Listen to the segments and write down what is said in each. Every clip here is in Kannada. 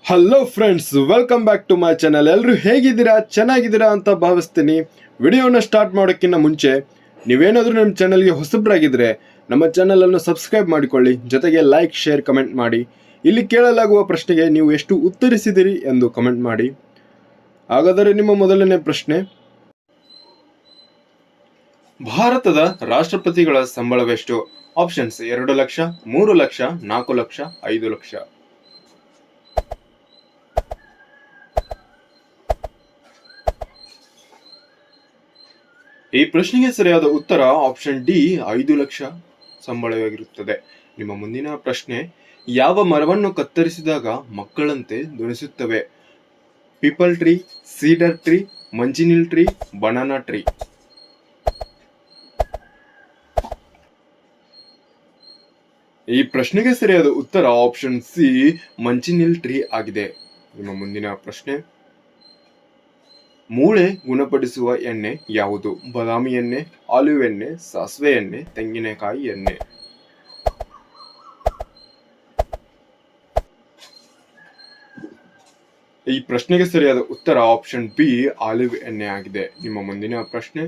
Hello friends, welcome back to my channel. ಎಲ್ಲರೂ ಹೇಗಿದ್ದೀರಾ? ಚೆನ್ನಾಗಿದ್ದೀರಾ ಅಂತ ಭಾವಿಸ್ತೀನಿ. ವಿಡಿಯೋನ ಸ್ಟಾರ್ಟ್ ಮಾಡೋಕ್ಕಿಂತ ಮುಂಚೆ ನೀವೇನಾದರೂ ನಮ್ಮ ಚಾನಲ್ಗೆ ಹೊಸಬ್ರಾಗಿದ್ದರೆ ನಮ್ಮ ಚಾನಲನ್ನು ಸಬ್ಸ್ಕ್ರೈಬ್ ಮಾಡಿಕೊಳ್ಳಿ, ಜೊತೆಗೆ ಲೈಕ್, ಶೇರ್, ಕಮೆಂಟ್ ಮಾಡಿ. ಇಲ್ಲಿ ಕೇಳಲಾಗುವ ಪ್ರಶ್ನೆಗೆ ನೀವು ಎಷ್ಟು ಉತ್ತರಿಸಿದಿರಿ ಎಂದು ಕಮೆಂಟ್ ಮಾಡಿ. ಹಾಗಾದರೆ ನಿಮ್ಮ ಮೊದಲನೇ ಪ್ರಶ್ನೆ, ಭಾರತದ ರಾಷ್ಟ್ರಪತಿಗಳ ಸಂಬಳವೆಷ್ಟು? ಆಪ್ಷನ್ಸ್ 2 ಲಕ್ಷ, 3 ಲಕ್ಷ, 4 ಲಕ್ಷ, 5 ಲಕ್ಷ. ಈ ಪ್ರಶ್ನೆಗೆ ಸರಿಯಾದ ಉತ್ತರ ಆಪ್ಷನ್ ಡಿ, 5 ಲಕ್ಷ ಸಂಬಳವಾಗಿರುತ್ತದೆ. ನಿಮ್ಮ ಮುಂದಿನ ಪ್ರಶ್ನೆ, ಯಾವ ಮರವನ್ನು ಕತ್ತರಿಸಿದಾಗ ಮಕ್ಕಳಂತೆ ಧ್ವನಿಸುತ್ತವೆ? Peepal tree, cedar tree, manchineel tree, banana tree. ಈ ಪ್ರಶ್ನೆಗೆ ಸರಿಯಾದ ಉತ್ತರ ಆಪ್ಷನ್ ಸಿ, ಮಂಜಿನಿಲ್ ಟ್ರೀ ಆಗಿದೆ. ನಿಮ್ಮ ಮುಂದಿನ ಪ್ರಶ್ನೆ, ಮೂಳೆ ಗುಣಪಡಿಸುವ ಎಣ್ಣೆ ಯಾವುದು? ಬಾದಾಮಿ ಎಣ್ಣೆ, ಆಲಿವ್ ಎಣ್ಣೆ, ಸಾಸಿವೆ ಎಣ್ಣೆ, ತೆಂಗಿನಕಾಯಿ ಎಣ್ಣೆ. ಈ ಪ್ರಶ್ನೆಗೆ ಸರಿಯಾದ ಉತ್ತರ ಆಪ್ಷನ್ ಬಿ, ಆಲಿವ್ ಎಣ್ಣೆ ಆಗಿದೆ. ನಿಮ್ಮ ಮುಂದಿನ ಪ್ರಶ್ನೆ,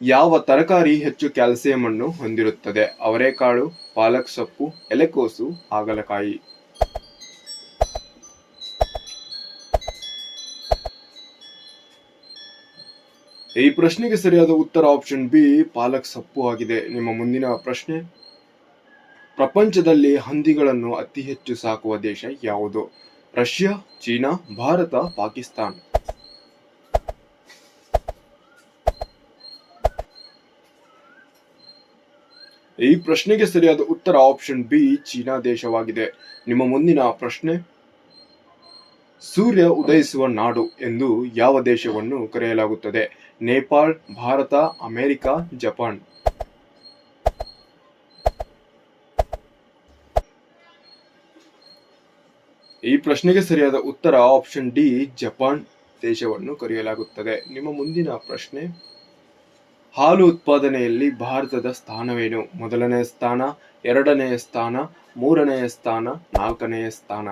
ಯಾವ ತರಕಾರಿ ಹೆಚ್ಚು ಕ್ಯಾಲ್ಸಿಯಂ ಅನ್ನು ಹೊಂದಿರುತ್ತದೆ? ಅವರೆಕಾಳು, ಪಾಲಕ್ ಸೊಪ್ಪು, ಎಲೆಕೋಸು, ಹಾಗಲಕಾಯಿ. ಈ ಪ್ರಶ್ನೆಗೆ ಸರಿಯಾದ ಉತ್ತರ ಆಪ್ಷನ್ ಬಿ, ಪಾಲಕ್ ಸೊಪ್ಪು ಆಗಿದೆ. ನಿಮ್ಮ ಮುಂದಿನ ಪ್ರಶ್ನೆ, ಪ್ರಪಂಚದಲ್ಲಿ ಹಂದಿಗಳನ್ನು ಅತಿ ಹೆಚ್ಚು ಸಾಕುವ ದೇಶ ಯಾವುದು? Russia, China, Bharat, Pakistan. ಈ ಪ್ರಶ್ನೆಗೆ ಸರಿಯಾದ ಉತ್ತರ ಆಪ್ಷನ್ ಬಿ, ಚೀನಾ ದೇಶವಾಗಿದೆ. ನಿಮ್ಮ ಮುಂದಿನ ಪ್ರಶ್ನೆ, ಸೂರ್ಯ ಉದಯಿಸುವ ನಾಡು ಎಂದು ಯಾವ ದೇಶವನ್ನು ಕರೆಯಲಾಗುತ್ತದೆ? Nepal, Bharat, America, Japan. ಈ ಪ್ರಶ್ನೆಗೆ ಸರಿಯಾದ ಉತ್ತರ ಆಪ್ಷನ್ ಡಿ, ಜಪಾನ್ ದೇಶವನ್ನು ಕರೆಯಲಾಗುತ್ತದೆ. ನಿಮ್ಮ ಮುಂದಿನ ಪ್ರಶ್ನೆ, ಹಾಲು ಉತ್ಪಾದನೆಯಲ್ಲಿ ಭಾರತದ ಸ್ಥಾನವೇನು? ಮೊದಲನೆಯ ಸ್ಥಾನ, ಎರಡನೆಯ ಸ್ಥಾನ, ಮೂರನೆಯ ಸ್ಥಾನ, ನಾಲ್ಕನೆಯ ಸ್ಥಾನ.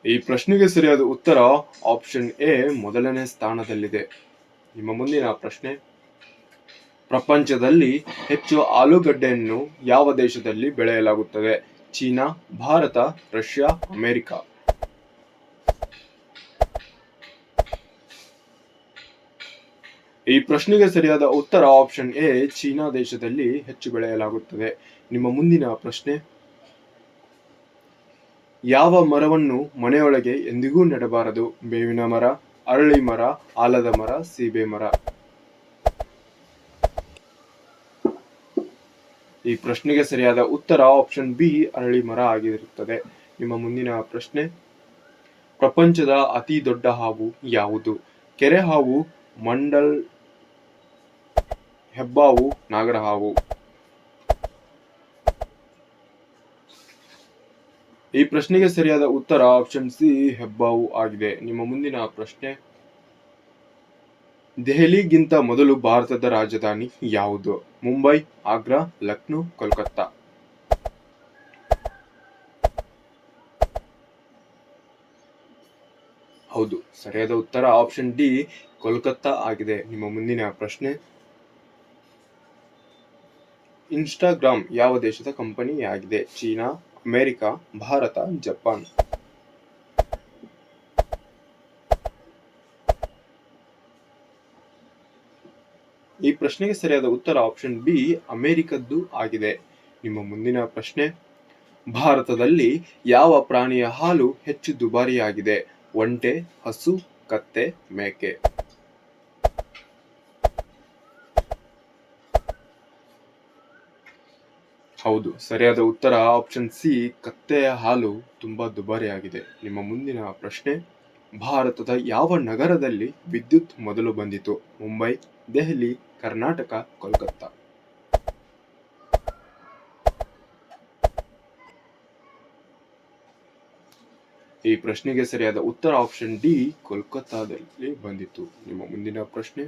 ಈ ಪ್ರಶ್ನೆಗೆ ಸರಿಯಾದ ಉತ್ತರ ಆಪ್ಷನ್ ಎ, ಮೊದಲನೇ ಸ್ಥಾನದಲ್ಲಿದೆ. ನಿಮ್ಮ ಮುಂದಿನ ಪ್ರಶ್ನೆ, ಪ್ರಪಂಚದಲ್ಲಿ ಹೆಚ್ಚು ಆಲೂಗಡ್ಡೆಯನ್ನು ಯಾವ ದೇಶದಲ್ಲಿ ಬೆಳೆಯಲಾಗುತ್ತದೆ? China, Bharat, Russia, America. ಈ ಪ್ರಶ್ನೆಗೆ ಸರಿಯಾದ ಉತ್ತರ ಆಪ್ಷನ್ ಎ, ಚೀನಾ ದೇಶದಲ್ಲಿ ಹೆಚ್ಚು ಬೆಳೆಯಲಾಗುತ್ತದೆ. ನಿಮ್ಮ ಮುಂದಿನ ಪ್ರಶ್ನೆ, ಯಾವ ಮರವನ್ನು ಮನೆಯೊಳಗೆ ಎಂದಿಗೂ ನೆಡಬಾರದು? ಬೇವಿನ ಮರ, ಅರಳಿ ಮರ, ಆಲದ ಮರ, ಸೀಬೆ ಮರ. ಈ ಪ್ರಶ್ನೆಗೆ ಸರಿಯಾದ ಉತ್ತರ ಆಪ್ಷನ್ ಬಿ, ಅರಳಿ ಮರ ಆಗಿರುತ್ತದೆ. ನಿಮ್ಮ ಮುಂದಿನ ಪ್ರಶ್ನೆ, ಪ್ರಪಂಚದ ಅತಿ ದೊಡ್ಡ ಹಾವು ಯಾವುದು? ಕೆರೆ ಹಾವು, ಮಂಡಲ್ ಹೆಬ್ಬಾವು, ನಾಗರಹಾವು. ಈ ಪ್ರಶ್ನೆಗೆ ಸರಿಯಾದ ಉತ್ತರ ಆಪ್ಷನ್ ಸಿ, ಹೆಬ್ಬಾವು ಆಗಿದೆ. ನಿಮ್ಮ ಮುಂದಿನ ಪ್ರಶ್ನೆ, ದೆಹಲಿಗಿಂತ ಮೊದಲು ಭಾರತದ ರಾಜಧಾನಿ ಯಾವುದು? ಮುಂಬೈ, ಆಗ್ರಾ, ಲಕ್ನೋ, ಕೋಲ್ಕತ್ತಾ. ಹೌದು, ಸರಿಯಾದ ಉತ್ತರ ಆಪ್ಷನ್ ಡಿ, ಕೋಲ್ಕತ್ತಾ ಆಗಿದೆ. ನಿಮ್ಮ ಮುಂದಿನ ಪ್ರಶ್ನೆ, ಇನ್ಸ್ಟಾಗ್ರಾಮ್ ಯಾವ ದೇಶದ ಕಂಪನಿಯಾಗಿದೆ? China, America, Bharat, Japan. ಈ ಪ್ರಶ್ನೆಗೆ ಸರಿಯಾದ ಉತ್ತರ ಆಪ್ಷನ್ ಬಿ, ಅಮೆರಿಕದ್ದು ಆಗಿದೆ. ನಿಮ್ಮ ಮುಂದಿನ ಪ್ರಶ್ನೆ, ಭಾರತದಲ್ಲಿ ಯಾವ ಪ್ರಾಣಿಯ ಹಾಲು ಹೆಚ್ಚು ದುಬಾರಿಯಾಗಿದೆ? ಒಂಟೆ, ಹಸು, ಕತ್ತೆ, ಮೇಕೆ. ಹೌದು, ಸರಿಯಾದ ಉತ್ತರ ಆಪ್ಷನ್ ಸಿ, ಕತ್ತೆಯ ಹಾಲು ತುಂಬಾ ದುಬಾರಿಯಾಗಿದೆ. ನಿಮ್ಮ ಮುಂದಿನ ಪ್ರಶ್ನೆ, ಭಾರತದ ಯಾವ ನಗರದಲ್ಲಿ ವಿದ್ಯುತ್ ಮೊದಲು ಬಂದಿತು? ಮುಂಬೈ, ದೆಹಲಿ, ಕರ್ನಾಟಕ, ಕೋಲ್ಕತ್ತಾ. ಈ ಪ್ರಶ್ನೆಗೆ ಸರಿಯಾದ ಉತ್ತರ ಆಪ್ಷನ್ ಡಿ, ಕೋಲ್ಕತ್ತಾದಲ್ಲಿ ಬಂದಿತು. ನಿಮ್ಮ ಮುಂದಿನ ಪ್ರಶ್ನೆ,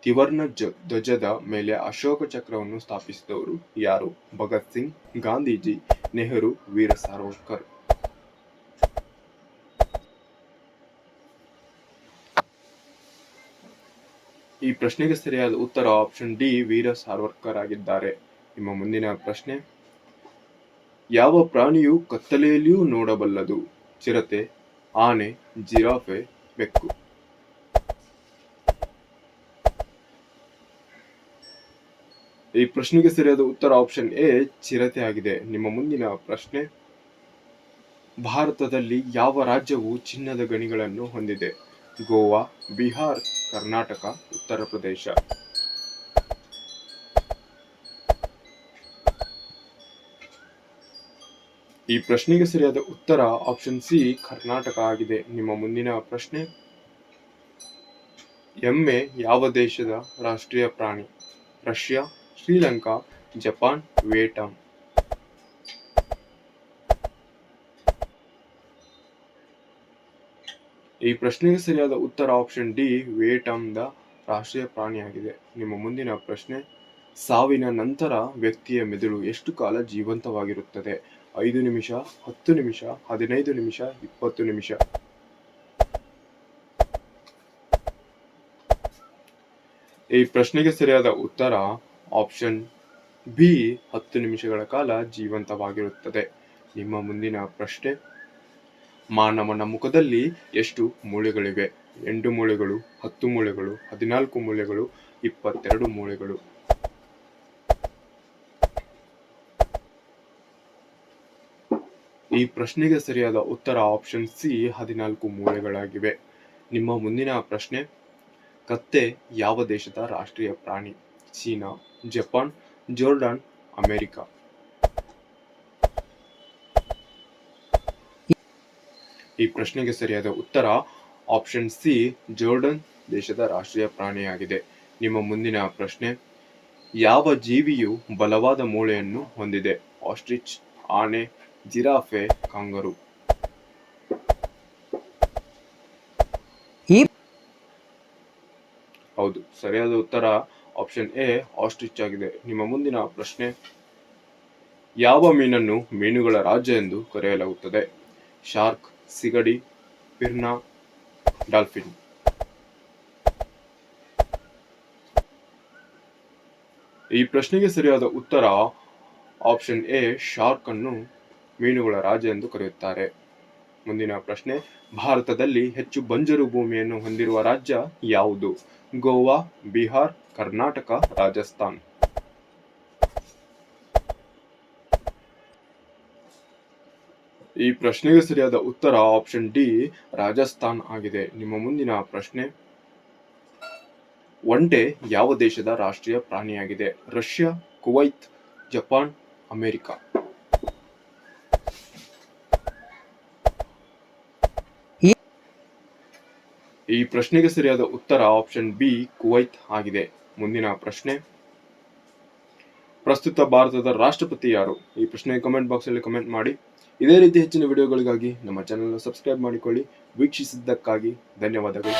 ತ್ರಿವರ್ಣ ಧ್ವಜದ ಮೇಲೆ ಅಶೋಕ ಚಕ್ರವನ್ನು ಸ್ಥಾಪಿಸಿದವರು ಯಾರು? ಭಗತ್ ಸಿಂಗ್, ಗಾಂಧೀಜಿ, ನೆಹರು, ವೀರ ಸಾವರ್ಕರ್. ಈ ಪ್ರಶ್ನೆಗೆ ಸರಿಯಾದ ಉತ್ತರ ಆಪ್ಷನ್ ಡಿ, ವೀರ ಸಾವರ್ಕರ್ ಆಗಿದ್ದಾರೆ. ನಿಮ್ಮ ಮುಂದಿನ ಪ್ರಶ್ನೆ, ಯಾವ ಪ್ರಾಣಿಯು ಕತ್ತಲೆಯಲ್ಲಿಯೂ ನೋಡಬಲ್ಲದು? ಚಿರತೆ, ಆನೆ, ಜಿರಾಫೆ, ಬೆಕ್ಕು. ಈ ಪ್ರಶ್ನೆಗೆ ಸರಿಯಾದ ಉತ್ತರ ಆಪ್ಷನ್ ಎ, ಚಿರತೆ ಆಗಿದೆ. ನಿಮ್ಮ ಮುಂದಿನ ಪ್ರಶ್ನೆ, ಭಾರತದಲ್ಲಿ ಯಾವ ರಾಜ್ಯವು ಚಿನ್ನದ ಗಣಿಗಳನ್ನು ಹೊಂದಿದೆ? ಗೋವಾ, ಬಿಹಾರ್, ಕರ್ನಾಟಕ, ಉತ್ತರ ಪ್ರದೇಶ. ಈ ಪ್ರಶ್ನೆಗೆ ಸರಿಯಾದ ಉತ್ತರ ಆಪ್ಷನ್ ಸಿ, ಕರ್ನಾಟಕ ಆಗಿದೆ. ನಿಮ್ಮ ಮುಂದಿನ ಪ್ರಶ್ನೆ, ಎಮ್ಮೆ ಯಾವ ದೇಶದ ರಾಷ್ಟ್ರೀಯ ಪ್ರಾಣಿ? Russia, Sri Lanka, Japan, Vietnam. ಈ ಪ್ರಶ್ನೆಗೆ ಸರಿಯಾದ ಉತ್ತರ ಆಪ್ಷನ್ ಡಿ, ವಿಯೆಟ್ನಾಂದ ರಾಷ್ಟ್ರೀಯ ಪ್ರಾಣಿಯಾಗಿದೆ. ನಿಮ್ಮ ಮುಂದಿನ ಪ್ರಶ್ನೆ, ಸಾವಿನ ನಂತರ ವ್ಯಕ್ತಿಯ ಮೆದುಳು ಎಷ್ಟು ಕಾಲ ಜೀವಂತವಾಗಿರುತ್ತದೆ? 5 ನಿಮಿಷ, 10 ನಿಮಿಷ, 15 ನಿಮಿಷ, 20 ನಿಮಿಷ. ಈ ಪ್ರಶ್ನೆಗೆ ಸರಿಯಾದ ಉತ್ತರ ಆಪ್ಷನ್ ಬಿ, 10 ನಿಮಿಷಗಳ ಕಾಲ ಜೀವಂತವಾಗಿರುತ್ತದೆ. ನಿಮ್ಮ ಮುಂದಿನ ಪ್ರಶ್ನೆ, ಮಾನವನ ಮುಖದಲ್ಲಿ ಎಷ್ಟು ಮೂಳೆಗಳಿವೆ? 8 ಮೂಳೆಗಳು, 10 ಮೂಳೆಗಳು, 14 ಮೂಳೆಗಳು, 22 ಮೂಳೆಗಳು. ಈ ಪ್ರಶ್ನೆಗೆ ಸರಿಯಾದ ಉತ್ತರ ಆಪ್ಷನ್ ಸಿ, 14 ಮೂಳೆಗಳಾಗಿವೆ. ನಿಮ್ಮ ಮುಂದಿನ ಪ್ರಶ್ನೆ, ಕತ್ತೆ ಯಾವ ದೇಶದ ರಾಷ್ಟ್ರೀಯ ಪ್ರಾಣಿ? China, Japan, Jordan, America. ಈ ಪ್ರಶ್ನೆಗೆ ಸರಿಯಾದ ಉತ್ತರ ಆಪ್ಷನ್ ಸಿ, ಜೋರ್ಡನ್ ದೇಶದ ರಾಷ್ಟ್ರೀಯ ಪ್ರಾಣಿಯಾಗಿದೆ. ನಿಮ್ಮ ಮುಂದಿನ ಪ್ರಶ್ನೆ, ಯಾವ ಜೀವಿಯು ಬಲವಾದ ಮೂಳೆಯನ್ನು ಹೊಂದಿದೆ? ಆಸ್ಟ್ರಿಚ್, ಆನೆ, ಜಿರಾಫೆ, ಕಾಂಗರು. ಹೌದು, ಸರಿಯಾದ ಉತ್ತರ ಆಪ್ಷನ್ ಎ, ಆಸ್ಟ್ರಿಚ್ ಆಗಿದೆ. ನಿಮ್ಮ ಮುಂದಿನ ಪ್ರಶ್ನೆ, ಯಾವ ಮೀನನ್ನು ಮೀನುಗಳ ರಾಜ ಎಂದು ಕರೆಯಲಾಗುತ್ತದೆ? ಶಾರ್ಕ್, ಸಿಗಡಿ, ಪಿರ್ನಾ, ಡಾಲ್ಫಿನ್. ಈ ಪ್ರಶ್ನೆಗೆ ಸರಿಯಾದ ಉತ್ತರ ಆಪ್ಷನ್ ಎ, ಶಾರ್ಕ್ ಅನ್ನು ಮೀನುಗಳ ರಾಜ ಎಂದು ಕರೆಯುತ್ತಾರೆ. ಮುಂದಿನ ಪ್ರಶ್ನೆ, ಭಾರತದಲ್ಲಿ ಹೆಚ್ಚು ಬಂಜರು ಭೂಮಿಯನ್ನು ಹೊಂದಿರುವ ರಾಜ್ಯ ಯಾವುದು? ಗೋವಾ, ಬಿಹಾರ್, ಕರ್ನಾಟಕ, ರಾಜಸ್ಥಾನ್. ಈ ಪ್ರಶ್ನೆಗೆ ಸರಿಯಾದ ಉತ್ತರ ಆಪ್ಷನ್ ಡಿ, ರಾಜಸ್ಥಾನ್ ಆಗಿದೆ. ನಿಮ್ಮ ಮುಂದಿನ ಪ್ರಶ್ನೆ, ಒಂಟೆ ಯಾವ ದೇಶದ ರಾಷ್ಟ್ರೀಯ ಪ್ರಾಣಿಯಾಗಿದೆ? Russia, Kuwait, Japan, America. ಈ ಪ್ರಶ್ನೆಗೆ ಸರಿಯಾದ ಉತ್ತರ ಆಪ್ಷನ್ ಬಿ, ಕುವೈತ್ ಆಗಿದೆ. ಮುಂದಿನ ಪ್ರಶ್ನೆ, ಪ್ರಸ್ತುತ ಭಾರತದ ರಾಷ್ಟ್ರಪತಿ ಯಾರು? ಈ ಪ್ರಶ್ನೆಗೆ ಕಮೆಂಟ್ ಬಾಕ್ಸ್ ಅಲ್ಲಿ ಕಮೆಂಟ್ ಮಾಡಿ. ಇದೇ ರೀತಿ ಹೆಚ್ಚಿನ ವಿಡಿಯೋಗಳಿಗಾಗಿ ನಮ್ಮ ಚಾನೆಲ್ ಸಬ್ಸ್ಕ್ರೈಬ್ ಮಾಡಿಕೊಳ್ಳಿ. ವೀಕ್ಷಿಸಿದ್ದಕ್ಕಾಗಿ ಧನ್ಯವಾದಗಳು.